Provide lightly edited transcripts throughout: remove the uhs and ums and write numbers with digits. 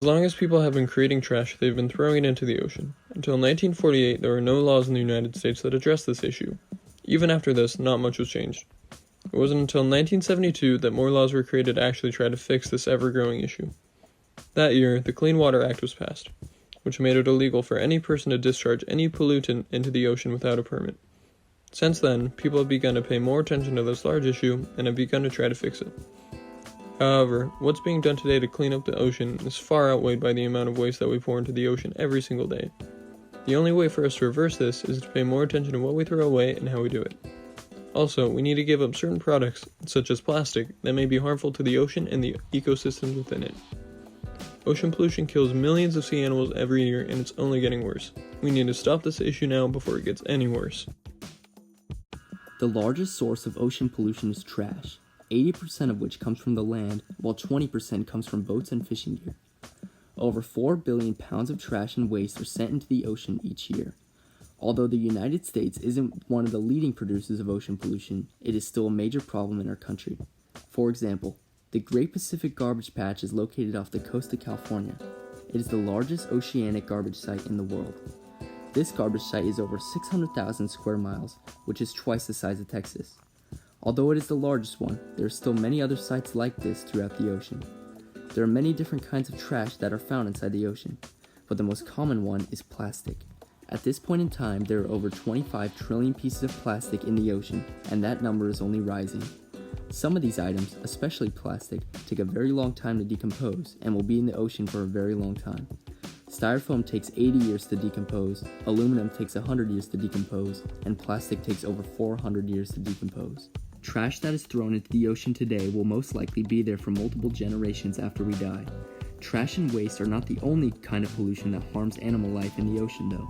As long as people have been creating trash, they've been throwing it into the ocean. Until 1948, there were no laws in the United States that addressed this issue. Even after this, not much was changed. It wasn't until 1972 that more laws were created to actually try to fix this ever-growing issue. That year, the Clean Water Act was passed, which made it illegal for any person to discharge any pollutant into the ocean without a permit. Since then, people have begun to pay more attention to this large issue and have begun to try to fix it. However, what's being done today to clean up the ocean is far outweighed by the amount of waste that we pour into the ocean every single day. The only way for us to reverse this is to pay more attention to what we throw away and how we do it. Also, we need to give up certain products, such as plastic, that may be harmful to the ocean and the ecosystems within it. Ocean pollution kills millions of sea animals every year, and it's only getting worse. We need to stop this issue now before it gets any worse. The largest source of ocean pollution is trash, 80% of which comes from the land, while 20% comes from boats and fishing gear. Over 4 billion pounds of trash and waste are sent into the ocean each year. Although the United States isn't one of the leading producers of ocean pollution, it is still a major problem in our country. For example, the Great Pacific Garbage Patch is located off the coast of California. It is the largest oceanic garbage site in the world. This garbage site is over 600,000 square miles, which is twice the size of Texas. Although it is the largest one, there are still many other sites like this throughout the ocean. There are many different kinds of trash that are found inside the ocean, but the most common one is plastic. At this point in time, there are over 25 trillion pieces of plastic in the ocean, and that number is only rising. Some of these items, especially plastic, take a very long time to decompose and will be in the ocean for a very long time. Styrofoam takes 80 years to decompose, aluminum takes 100 years to decompose, and plastic takes over 400 years to decompose. Trash that is thrown into the ocean today will most likely be there for multiple generations after we die. Trash and waste are not the only kind of pollution that harms animal life in the ocean though.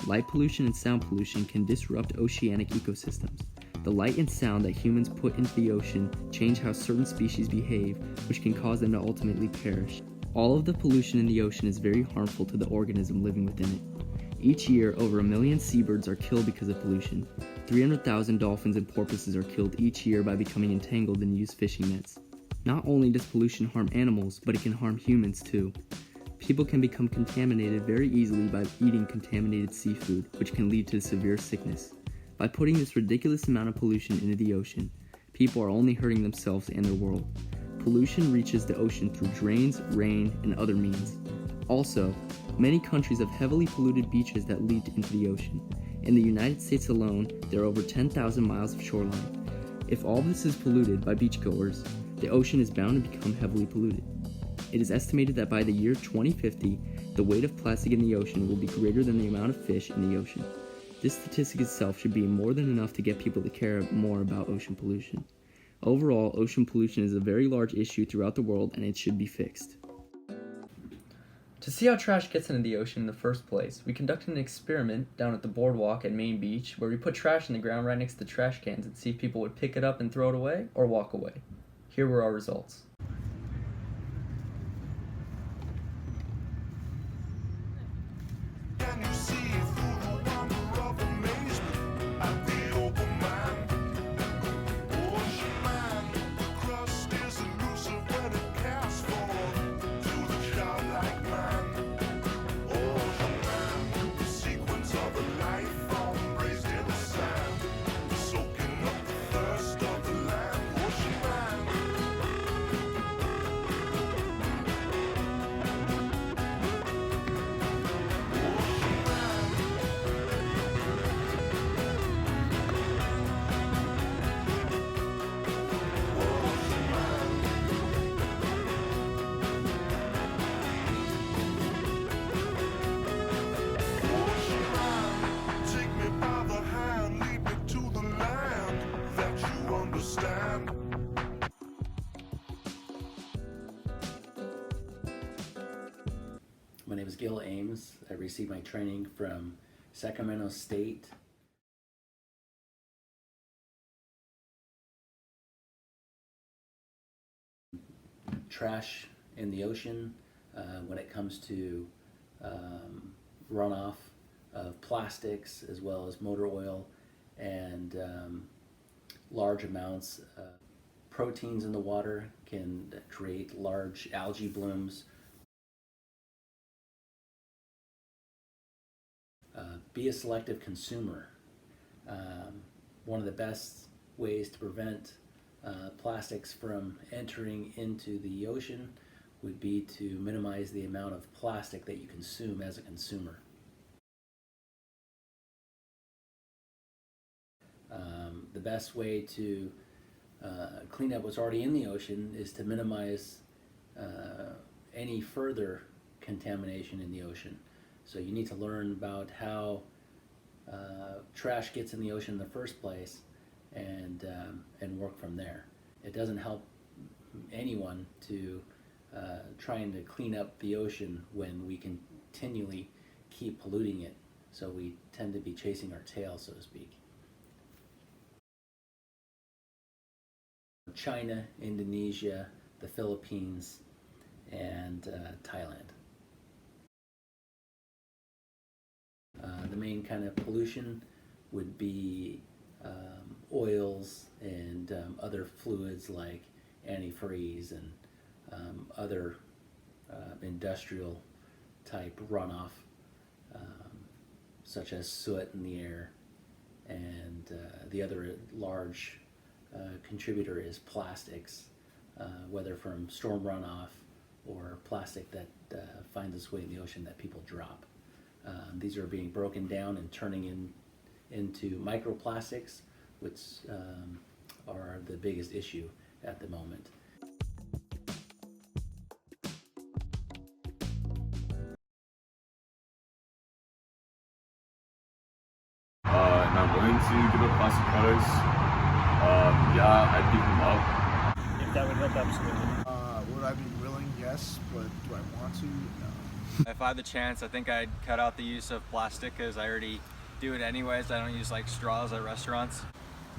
Light pollution and sound pollution can disrupt oceanic ecosystems. The light and sound that humans put into the ocean change how certain species behave, which can cause them to ultimately perish. All of the pollution in the ocean is very harmful to the organism living within it. Each year, over 1 million seabirds are killed because of pollution. 300,000 dolphins and porpoises are killed each year by becoming entangled in used fishing nets. Not only does pollution harm animals, but it can harm humans too. People can become contaminated very easily by eating contaminated seafood, which can lead to severe sickness. By putting this ridiculous amount of pollution into the ocean, people are only hurting themselves and their world. Pollution reaches the ocean through drains, rain, and other means. Also, many countries have heavily polluted beaches that lead into the ocean. In the United States alone, there are over 10,000 miles of shoreline. If all this is polluted by beachgoers, the ocean is bound to become heavily polluted. It is estimated that by the year 2050, the weight of plastic in the ocean will be greater than the amount of fish in the ocean. This statistic itself should be more than enough to get people to care more about ocean pollution. Overall, ocean pollution is a very large issue throughout the world and it should be fixed. To see how trash gets into the ocean in the first place, we conducted an experiment down at the boardwalk at Main Beach where we put trash in the ground right next to the trash cans and see if people would pick it up and throw it away or walk away. Here were our results. My name is Gil Ames. I received my training from Sacramento State. Trash in the ocean when it comes to runoff of plastics as well as motor oil and large amounts of proteins in the water can create large algae blooms be a selective consumer. One of the best ways to prevent plastics from entering into the ocean would be to minimize the amount of plastic that you consume as a consumer. The best way to clean up what's already in the ocean is to minimize any further contamination in the ocean. So you need to learn about how trash gets in the ocean in the first place, and work from there. It doesn't help anyone to trying to clean up the ocean when we continually keep polluting it. So we tend to be chasing our tail, so to speak. China, Indonesia, the Philippines, and Thailand. The main kind of pollution would be oils and other fluids like antifreeze and other industrial type runoff, such as soot in the air. And the other large contributor is plastics, whether from storm runoff or plastic that finds its way in the ocean that people drop. These are being broken down and turning into microplastics, which are the biggest issue at the moment. Am I willing to give up plastic products? Yeah, I'd give them up. If that would help, absolutely. Would I be willing? Yes, but do I want to? No. If I had the chance, I think I'd cut out the use of plastic because I already do it anyways. I don't use like straws at restaurants.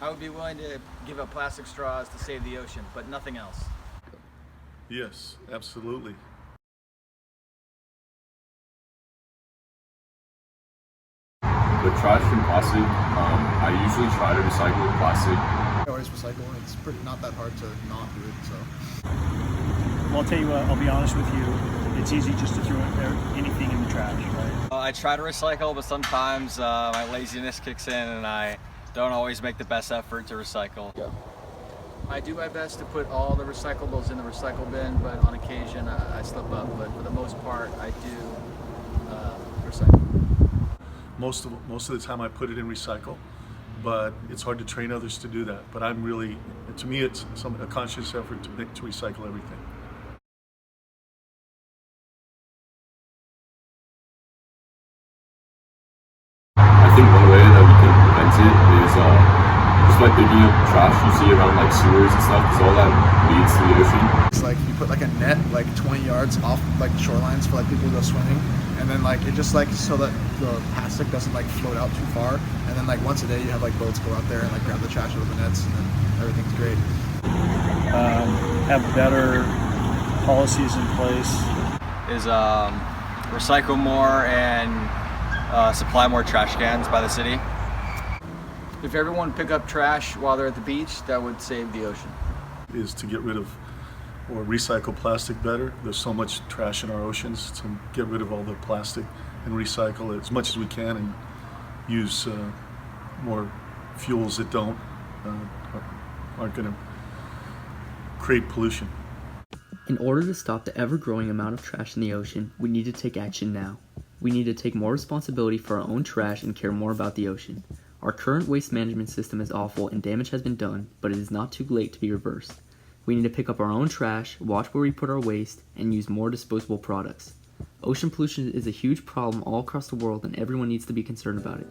I would be willing to give up plastic straws to save the ocean, but nothing else. Yes, absolutely. With trash and plastic, I usually try to recycle plastic. I always recycle. It's not that hard to not do it. So. Well, I'll tell you what, I'll be honest with you, it's easy just to throw anything in the trash, right? I try to recycle, but sometimes my laziness kicks in and I don't always make the best effort to recycle. I do my best to put all the recyclables in the recycle bin, but on occasion I slip up. But for the most part, I do recycle. Most of the time I put it in recycle, but it's hard to train others to do that. But I'm really, to me, it's a conscious effort to recycle everything. I think one way that we can prevent it is just by picking up trash you see around like sewers and stuff, because all that leads to the ocean. It's like you put like a net like 20 yards off like shorelines for like people to go swimming, and then like it just like so that the plastic doesn't like float out too far, and then like once a day you have like boats go out there and like grab the trash out of the nets, and then everything's great. Have better policies in place. Is recycle more and supply more trash cans by the city. If everyone pick up trash while they're at the beach, that would save the ocean. Is to get rid of or recycle plastic better. There's so much trash in our oceans, to get rid of all the plastic and recycle it as much as we can, and use more fuels that aren't going to create pollution. In order to stop the ever-growing amount of trash in the ocean, we need to take action now. We need to take more responsibility for our own trash and care more about the ocean. Our current waste management system is awful and damage has been done, but it is not too late to be reversed. We need to pick up our own trash, watch where we put our waste, and use more disposable products. Ocean pollution is a huge problem all across the world, and everyone needs to be concerned about it.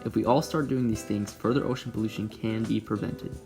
If we all start doing these things, further ocean pollution can be prevented.